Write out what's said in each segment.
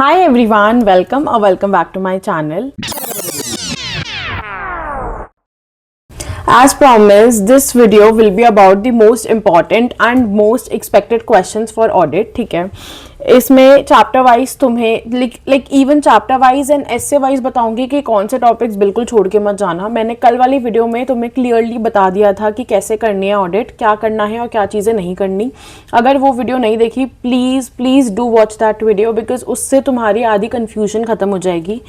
Hi everyone, welcome or welcome back to my channel. As promised, this video will be about the most important and most expected questions for audit. ठीक है, इसमें chapter wise तुम्हें like even chapter wise and essay wise बताऊंगी कि कौन से topics बिल्कुल छोड़ के मत जाना. मैंने कल वाली वीडियो में तुम्हें क्लियरली बता दिया था कि कैसे करनी है ऑडिट, क्या करना है और क्या चीज़ें नहीं करनी. अगर वो वीडियो नहीं देखी, please please do watch that video, because उससे तुम्हारी आधी कन्फ्यूजन खत्म हो जाएगी.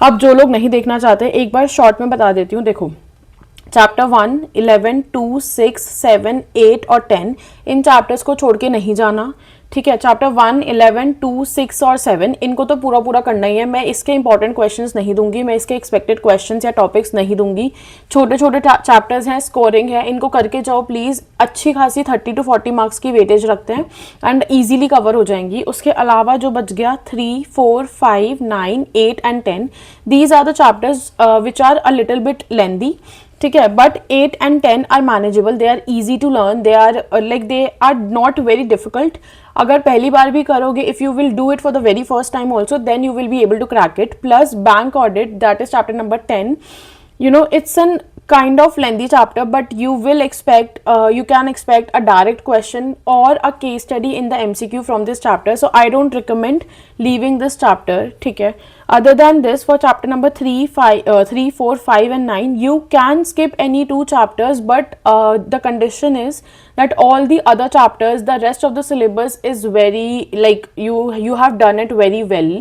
अब जो लोग नहीं देखना चाहते, एक बार शॉर्ट में बता देती हूँ. देखो, चैप्टर 1, 11, 2, 6, 7, 8 और 10 इन चैप्टर्स को छोड़ के नहीं जाना. ठीक है, चैप्टर 1, 11, 2, 6 और 7 इनको तो पूरा पूरा करना ही है. मैं इसके इंपॉर्टेंट क्वेश्चंस नहीं दूंगी, मैं इसके एक्सपेक्टेड क्वेश्चंस या टॉपिक्स नहीं दूंगी. छोटे छोटे चैप्टर्स हैं, स्कोरिंग है, इनको करके जाओ प्लीज़. अच्छी खासी 30 to 40 मार्क्स की वेटेज रखते हैं एंड ईजिली कवर हो जाएंगी. उसके अलावा जो बच गया 3, 4, 5, 9, 8 and 10, these are the chapters which are a little bit lengthy. ठीक है, but 8 and 10 are manageable, they are easy to learn, they are like they are not very difficult. अगर पहली बार भी करोगे, if you will do it for the very first time also, then you will be able to crack it. Plus bank audit, that is chapter number 10. You know, it's an kind of lengthy chapter, but you will expect, you can expect a direct question or a case study in the MCQ from this chapter. So I don't recommend leaving this chapter. ठीक है. Other than this, for chapter number 3, 4, 5 and 9, you can skip any 2 chapters, but the condition is that all the other chapters, the rest of the syllabus is very, like, you have done it very well.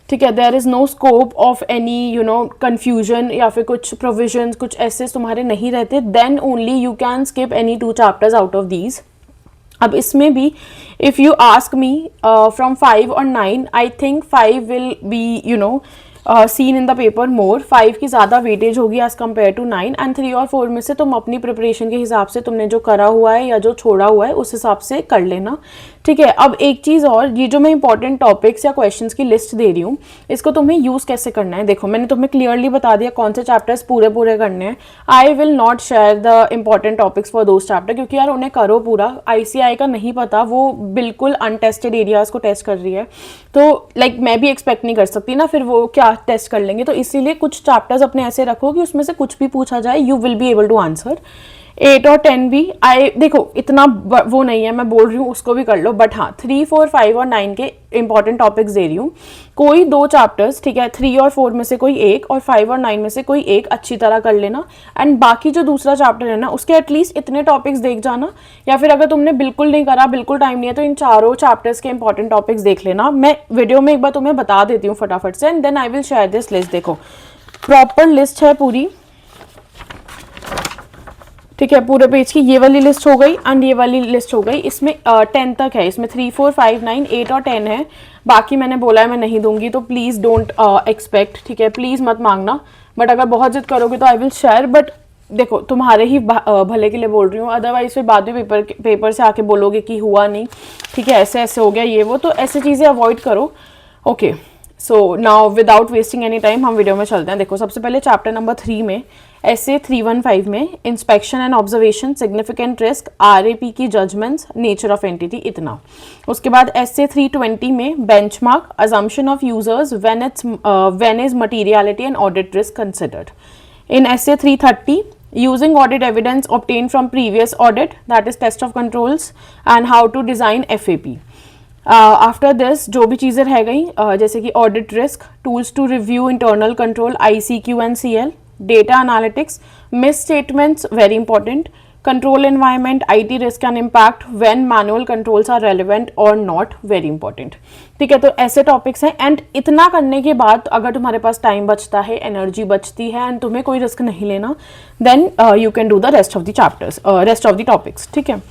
ठीक है, there is no scope of any confusion या फिर कुछ provisions, कुछ ऐसे तुम्हारे नहीं रहते. Then only you can skip any 2 chapters out of these. अब इसमें भी if you ask me from 5 और 9, I think 5 will be seen in the paper more. 5 की ज़्यादा वेटेज होगी एज कम्पेयर टू 9. एंड 3 और 4 में से तुम अपनी प्रिपरेशन के हिसाब से, तुमने जो करा हुआ है या जो छोड़ा हुआ है उस हिसाब से कर लेना. ठीक है. अब एक चीज़ और, ये जो मैं इंपॉर्टेंट टॉपिक्स या क्वेश्चंस की लिस्ट दे रही हूँ, इसको तुम्हें यूज़ कैसे करना है. देखो, मैंने तुम्हें क्लियरली बता दिया कौन से चैप्टर्स पूरे पूरे करने हैं. I will not share the important topics for those chapter, क्योंकि यार उन्हें करो पूरा. ICI का नहीं पता, वो बिल्कुल अनटेस्टेड एरियाज़ को टेस्ट कर रही है, तो लाइक मैं भी एक्सपेक्ट नहीं कर सकती ना फिर वो क्या टेस्ट कर लेंगे. तो इसीलिए कुछ चैप्टर्स अपने ऐसे रखो कि उसमें से कुछ भी पूछा जाए, you will be able to answer. 8 और 10 भी देखो इतना वो नहीं है, मैं बोल रही हूँ उसको भी कर लो. बट हाँ, 3, 4, 5 और 9 के इंपॉर्टेंट टॉपिक्स दे रही हूँ. कोई 2 चैप्टर्स, ठीक है, 3 और 4 में से कोई एक और 5 और 9 में से कोई एक अच्छी तरह कर लेना. एंड बाकी जो दूसरा चैप्टर है ना, उसके एटलीस्ट इतने टॉपिक्स देख जाना. या फिर अगर तुमने बिल्कुल नहीं करा, बिल्कुल टाइम नहीं है, तो इन चारों चैप्टर्स के इंपॉर्टेंट टॉपिक्स देख लेना. मैं वीडियो में एक बार तुम्हें बता देती हूँ फटाफट से, and then I will share this list. देखो, प्रॉपर लिस्ट है पूरी. ठीक है, पूरे पेज की ये वाली लिस्ट हो गई एंड ये वाली लिस्ट हो गई. इसमें 10 तक है, इसमें 3, 4, 5, 9, 8 और 10 है. बाकी मैंने बोला है मैं नहीं दूंगी, तो प्लीज़ डोंट एक्सपेक्ट. ठीक है, प्लीज़ मत मांगना. बट अगर बहुत जिद करोगे तो आई विल शेयर. बट देखो, तुम्हारे ही भले के लिए बोल रही हूँ, अदरवाइज फिर बाद में पेपर से आके बोलोगे कि हुआ नहीं. ठीक है, ऐसे ऐसे हो गया ये वो, तो ऐसी चीज़ें अवॉइड करो. Okay, so now without wasting any time हम वीडियो में चलते हैं. देखो, सबसे पहले चैप्टर नंबर 3 में, ऐसे 315 में, inspection and observation, significant risk, RAP की जजमेंट्स, नेचर ऑफ एंटिटी, इतना. उसके बाद ऐसे 320 में, benchmark, assumption of users when is materiality and audit risk considered. In SA 330, using audit evidence obtained from previous audit, that is test of controls, and how to design FAP. After this जो भी चीज़ें रह गई, जैसे कि audit risk, tools to review internal control, ICQ and CL, data analytics, misstatements very important, control environment, IT risk and impact when manual controls are relevant और not, very important. ठीक है, तो ऐसे टॉपिक्स हैं. And इतना करने के बाद अगर तुम्हारे पास टाइम बचता है, एनर्जी बचती है एंड तुम्हें कोई रिस्क नहीं लेना, then you can do the rest of the chapters, rest of the topics. ठीक है.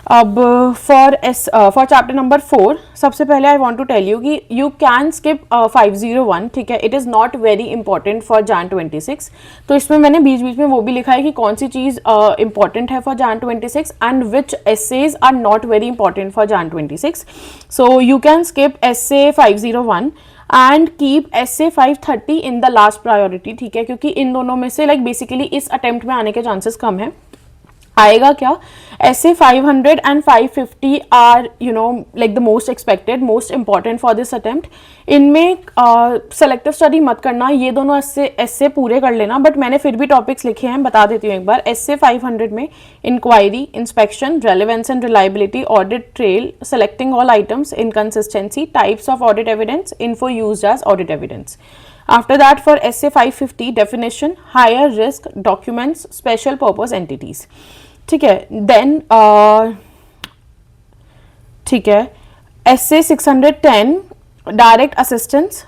अब फॉर चैप्टर नंबर 4, सबसे पहले I want to tell you कि यू कैन स्किप 501. ठीक है, it is not very important for Jan 26. तो इसमें मैंने बीच बीच में वो भी लिखा है कि कौन सी चीज़ इंपॉर्टेंट है for Jan 26 and which essays are not very important for Jan 26. So you can skip essay 501 and keep essay 530 in the last priority. ठीक है, क्योंकि इन दोनों में से लाइक बेसिकली इस अटेम्प्ट में आने के चांसेस कम है. आएगा क्या, ऐसे 500 and 550 are like the most expected, most important for this attempt. इनमें सेलेक्टिव स्टडी मत करना, ये दोनों ऐसे पूरे कर लेना, बट मैंने फिर भी टॉपिक्स लिखे हैं, बता देती हूँ एक बार। ऐसे 500 में inquiry, inspection, relevance and reliability, audit trail, selecting all items, inconsistency, types of audit evidence, info used as audit evidence. After that, for essay 550, definition, higher risk documents, special purpose entities. ठीक है, then ठीक है, essay 610, direct assistance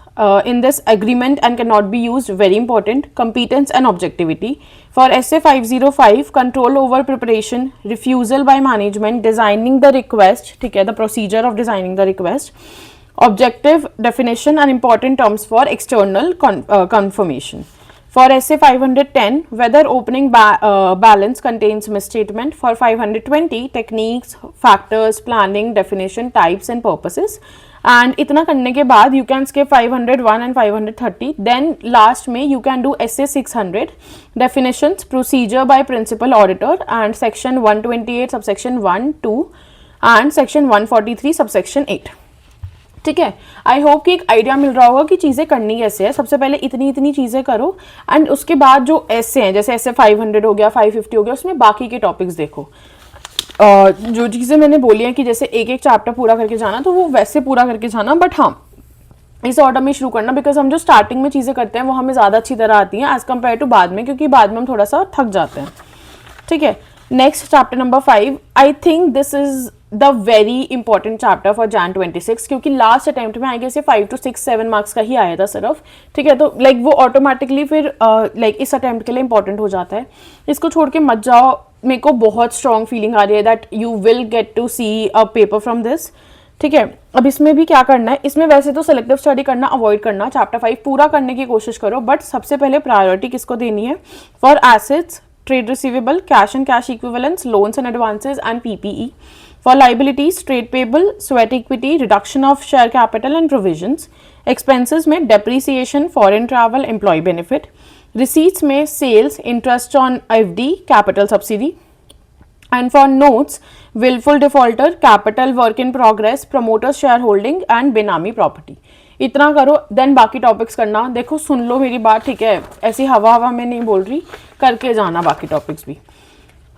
in this agreement and cannot be used, very important, competence and objectivity. For essay 505, control over preparation, refusal by management, designing the request, ठीक है, the procedure of designing the request, objective definition and important terms for external confirmation. For essay 510, whether opening balance contains misstatement. For 520, techniques, factors, planning, definition, types and purposes. And इतना करने के बाद you can skip 501 and 530. Then last में you can do essay 600, definitions, procedure by principal auditor, and section 128 subsection 1, 2 and section 143 subsection 8. ठीक है, I hope कि एक idea मिल रहा होगा कि चीज़ें करनी कैसे है। सबसे पहले इतनी चीज़ें करो, एंड उसके बाद जो ऐसे हैं, जैसे ऐसे 500 हो गया, 550 हो गया, उसमें बाकी के टॉपिक्स देखो। जो चीज़ें मैंने बोली हैं कि जैसे एक एक चैप्टर पूरा करके जाना, तो वो वैसे पूरा करके जाना, बट हाँ इस ऑर्डर में शुरू करना, बिकॉज हम जो स्टार्टिंग में चीज़ें करते हैं वो हमें ज़्यादा अच्छी तरह आती हैं एज़ कम्पेयर टू बाद में, क्योंकि बाद में हम थोड़ा सा थक जाते हैं। ठीक है, next chapter number 5, I think this is the very important chapter for Jan 26, क्योंकि लास्ट अटेम्प्ट में आई गेस 5 to 6 7 मार्क्स का ही आया था सिर्फ। ठीक है, तो लाइक वो ऑटोमेटिकली फिर लाइक इस अटेम्प्ट के लिए इंपॉर्टेंट हो जाता है। इसको छोड़ के मत जाओ, मेरे को बहुत स्ट्रॉन्ग फीलिंग आ रही है that you will get to see a paper from this. ठीक है, अब इसमें भी क्या करना है, इसमें वैसे तो सेलेक्टिव स्टडी करना अवॉइड करना, चैप्टर 5 पूरा करने की कोशिश करो, बट सबसे पहले प्रायोरिटी किसको देनी है, for assets, trade receivable, cash and cash equivalents, loans and advances and PPE. For liabilities, trade payable, sweat equity, reduction of share capital and provisions. Expenses में depreciation, foreign travel, employee benefit. Receipts में sales, interest on FD, capital subsidy. And for notes, willful defaulter, capital work in progress, promoters shareholding and benami property. इतना करो, then बाकी topics करना। देखो सुन लो मेरी बात, ठीक है, ऐसी हवा में नहीं बोल रही, करके जाना बाकी टॉपिक्स भी।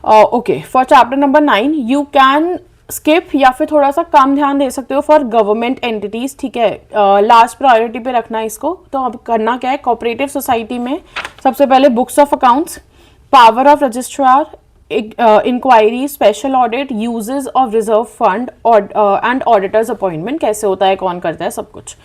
Okay, for chapter number 9 you can skip या फिर थोड़ा सा कम ध्यान दे सकते हो फॉर गवर्नमेंट एंटिटीज। ठीक है, लास्ट प्रायोरिटी पे रखना है इसको। तो अब करना क्या है, कोऑपरेटिव सोसाइटी में सबसे पहले books of accounts, power of registrar, inquiry, special audit, uses of reserve fund and auditors appointment, कैसे होता है, कौन करता है, सब कुछ।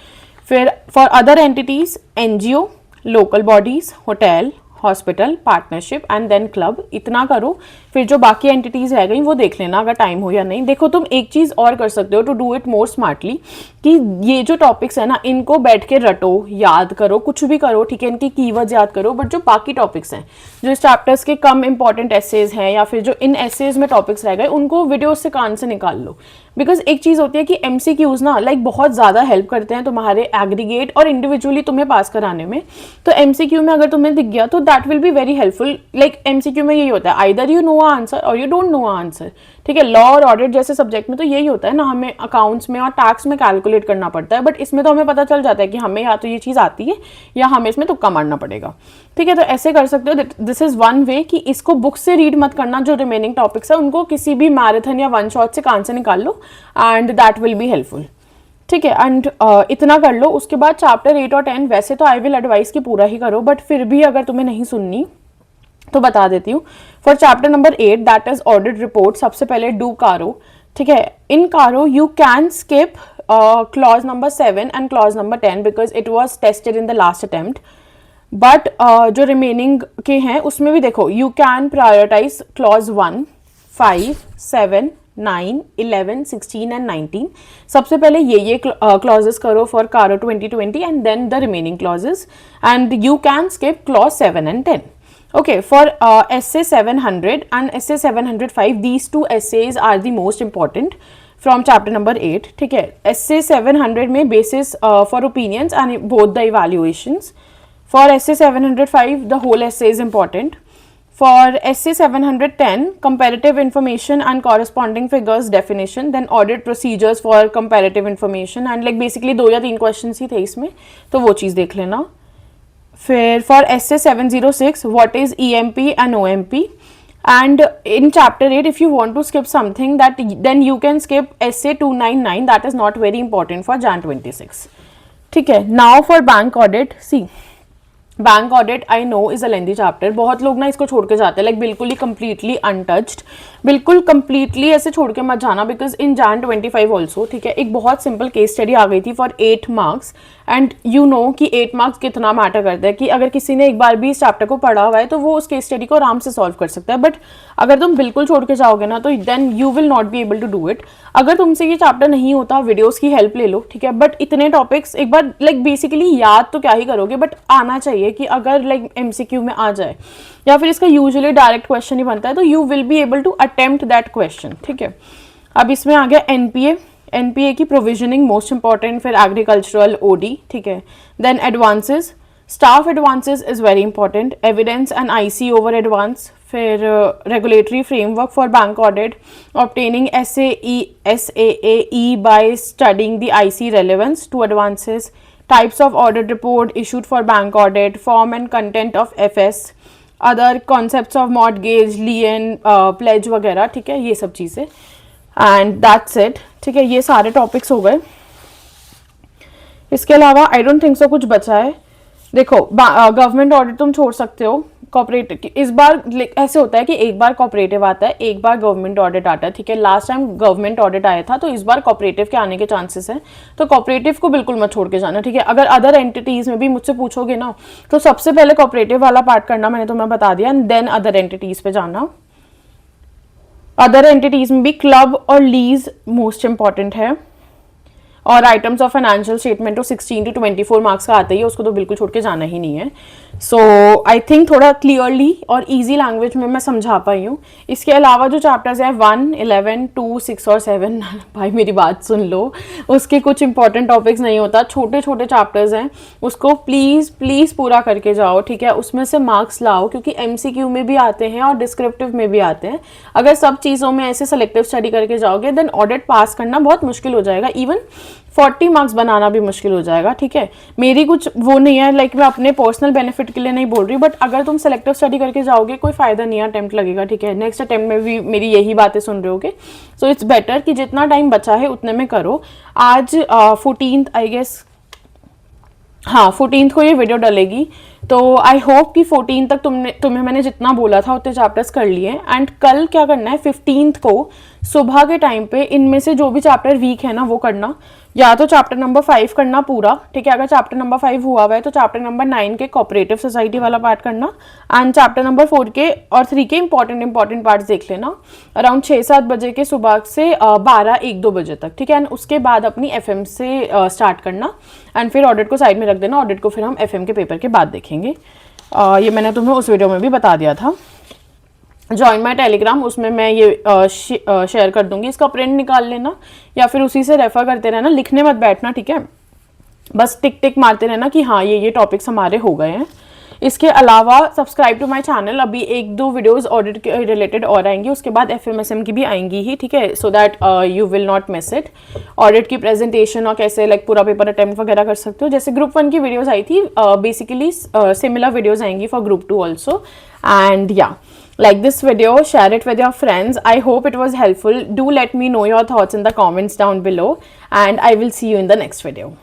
फिर for other entities, NGO, local bodies, hotel, hospital, partnership and then club. इतना करो, फिर जो बाकी एंटिटीज रह गई वो देख लेना अगर टाइम हो या नहीं। देखो तुम एक चीज़ और कर सकते हो to do it more smartly, कि ये जो टॉपिक्स है ना, इनको बैठ के रटो, याद करो, कुछ भी करो, ठीक है, इनकी कीवर्ड्स याद करो, बट जो बाकी टॉपिक्स हैं, जो इस चैप्टर्स के कम इंपॉर्टेंट एसेज हैं या फिर जो इन एसेज में टॉपिक्स रह गए, उनको वीडियो से कान से निकाल लो। बिकॉज एक चीज़ होती है कि MCQs ना लाइक बहुत ज़्यादा हेल्प करते हैं तुम्हारे एग्रीगेट और इंडिविजुअली तुम्हें पास कराने में। तो MCQ में अगर तुम्हें दिख गया तो that will be very helpful. Like MCQ में यही होता है, आइदर यू नो आंसर और यू डोंट नो आंसर। ठीक है, लॉ और ऑडिट जैसे सब्जेक्ट में तो यही होता है ना, हमें अकाउंट्स में और टैक्स में कैलकुलेट करना पड़ता है, बट इसमें तो हमें पता चल जाता है कि हमें या तो ये चीज़ आती है या हमें इसमें तुक्का मारना पड़ेगा। ठीक है, तो ऐसे कर सकते हो। दिस इज वन वे कि इसको बुक से रीड मत करना, जो रिमेनिंग टॉपिक्स है उनको किसी भी मैराथन या वन शॉट से कान से निकाल लो and that will be helpful. ठीक है, एंड इतना कर लो। उसके बाद चैप्टर 8 और 10 वैसे तो आई विल एडवाइस कि पूरा ही करो, बट फिर भी अगर तुम्हें नहीं सुननी तो बता देती हूँ। For chapter number 8 that is audit report, सबसे पहले डू कारो। ठीक है, in CARO you can skip clause number 7 and clause number 10 because it was tested in the last attempt. But जो रिमेनिंग के हैं उसमें भी देखो, you can prioritise clause 1, 5, 7, 9, 11, 16 and 19। सबसे पहले ये क्लॉजेस करो for CARO 2020 and then the remaining clauses, and you can skip clause 7 and 10. Okay, for essay 700 and essay 705, these two essays are the most important from chapter number 8. ठीक है, essay 700 में basis for opinions and both the evaluations. For essay 705, the whole essay is important. For essay 710, comparative information and corresponding figures definition, then audit procedures for comparative information and like basically 2 या 3 questions ही थे इसमें, तो वो चीज़ देख लेना. फिर for essay 706, what is EMP and OMP? And in chapter 8, if you want to skip something, that then you can skip essay 299. That is not very important for Jan 26. ठीक है. Now for bank audit, see. Bank audit I know is a lengthy chapter. बहुत लोग ना इसको छोड़ के जाते हैं, लाइक बिल्कुल ही कंप्लीटली अनटच्ड. बिल्कुल कंप्लीटली ऐसे छोड़ के मत जाना, बिकॉज इन Jan 25 ऑल्सो, ठीक है, एक बहुत सिंपल केस स्टडी आ गई थी for 8 marks. And you know कि 8 मार्क्स कितना मैटर करता है, कि अगर किसी ने एक बार भी इस चैप्टर को पढ़ा हुआ है तो वो उस केस स्टडी को आराम से सॉल्व कर सकता है. बट अगर तुम बिल्कुल छोड़ के जाओगे ना तो then you will not be able to do it. अगर तुमसे ये चैप्टर नहीं होता, वीडियोस की हेल्प ले लो, ठीक है, बट इतने टॉपिक्स एक बार लाइक बेसिकली याद तो क्या ही करोगे, बट आना चाहिए कि अगर लाइक MCQ में आ जाए या फिर इसका यूजुअली डायरेक्ट क्वेश्चन ही बनता है तो you will be able to attempt that question. ठीक है. अब इसमें आ गया एनपीए की प्रोविजनिंग मोस्ट इंपॉर्टेंट, फिर एग्रीकल्चरल OD. ठीक है. Then advances, staff advances is very important, evidence and IC over advance, फिर regulatory framework for bank audit, obtaining SAE by studying the IC relevance to advances, types of audit report issued for bank audit, form and content of FS, other concepts of mortgage, lien, pledge वगैरह. ठीक है, ये सब चीज़ें. And that's it. ठीक है, ये सारे टॉपिक्स हो गए. इसके अलावा आई डोंट थिंक सो कुछ बचा है. देखो, गवर्नमेंट ऑडिट तुम छोड़ सकते हो. कॉपरेटिव इस बार ऐसे होता है कि एक बार कॉपरेटिव आता है, एक बार गवर्नमेंट ऑडिट आता है. ठीक है, लास्ट टाइम गवर्नमेंट ऑडिट आया था, तो इस बार कॉपरेटिव के आने के चांसेस हैं. तो कॉपरेटिव को बिल्कुल मत छोड़ के जाना. ठीक है. अगर अदर एंटिटीज में भी मुझसे पूछोगे ना, तो सबसे पहले कॉपरेटिव वाला पार्ट करना, मैंने तुम्हें बता दिया, एंड देन अदर एंटिटीज पे जाना. अदर एंटिटीज में भी क्लब और लीज मोस्ट इंपॉर्टेंट है, और आइटम्स ऑफ फाइनेंशियल स्टेटमेंट तो 16 to 24 मार्क्स का आता ही है, उसको तो बिल्कुल छोड़ के जाना ही नहीं है. सो आई थिंक थोड़ा क्लियरली और इजी लैंग्वेज में मैं समझा पाई हूँ. इसके अलावा जो चैप्टर्स हैं 1, 11, 2, 6 और 7, भाई मेरी बात सुन लो, उसके कुछ इंपॉर्टेंट टॉपिक्स नहीं होता, छोटे छोटे चैप्टर्स हैं, उसको प्लीज़ प्लीज़ पूरा करके जाओ. ठीक है, उसमें से मार्क्स लाओ, क्योंकि MCQ में भी आते हैं और डिस्क्रिप्टिव में भी आते हैं. अगर सब चीज़ों में ऐसे सेलेक्टिव स्टडी करके जाओगे देन ऑडिट पास करना बहुत मुश्किल हो जाएगा. इवन 40 मार्क्स बनाना भी मुश्किल हो जाएगा. ठीक है, मेरी कुछ वो नहीं है, लाइक मैं अपने पर्सनल बेनिफिट के लिए नहीं बोल रही, बट अगर तुम सेलेक्टिव स्टडी करके जाओगे कोई फायदा नहीं है, अटेम्प्ट लगेगा. ठीक है, नेक्स्ट अटेम्प्ट में भी मेरी यही बातें सुन रहे होगे. सो इट्स बेटर कि जितना टाइम बचा है उतने में करो. आज 14th आई गेस, हाँ 14th को ये वीडियो डलेगी, तो आई होप कि 14 तक तुम्हें मैंने जितना बोला था उतने चैप्टर्स कर लिए. एंड कल क्या करना है, 15th को सुबह के टाइम पे इनमें से जो भी चैप्टर वीक है ना वो करना. या तो चैप्टर नंबर 5 करना पूरा. ठीक है, अगर चैप्टर नंबर 5 हुआ है तो चैप्टर नंबर 9 के कोऑपरेटिव सोसाइटी वाला पार्ट करना, एंड चैप्टर नंबर 4 के और 3 के इंपॉर्टेंट पार्ट्स देख लेना अराउंड 6-7 बजे के सुबह से 12-1-2 बजे तक. ठीक है, एंड उसके बाद अपनी FM से स्टार्ट करना, एंड फिर ऑडिट को साइड में रख देना. ऑडिट को फिर हम FM के पेपर के बाद देखेंगे. ये मैंने तुम्हें उस वीडियो में भी बता दिया था. जॉइन माई टेलीग्राम, उसमें मैं ये शेयर कर दूंगी. इसका प्रिंट निकाल लेना या फिर उसी से रेफर करते रहना, लिखने मत बैठना. ठीक है, बस टिक टिक मारते रहना कि हाँ ये टॉपिक्स हमारे हो गए हैं. इसके अलावा सब्सक्राइब टू माय चैनल. अभी 1-2 वीडियोस ऑडिट के रिलेटेड और आएंगी, उसके बाद FMSM की भी आएंगी ही. ठीक है, so that you will not miss it. Audit की प्रेजेंटेशन और कैसे लाइक पूरा पेपर अटेम्प्ट वगैरह कर सकते हो, जैसे ग्रुप 1 की वीडियोज़ आई थी, बेसिकली सिमिलर वीडियोज़ आएंगी फॉर ग्रुप 2 ऑल्सो. एंड या, like this video, share it with your friends. I hope it was helpful. Do let me know your thoughts in the comments down below, and I will see you in the next video.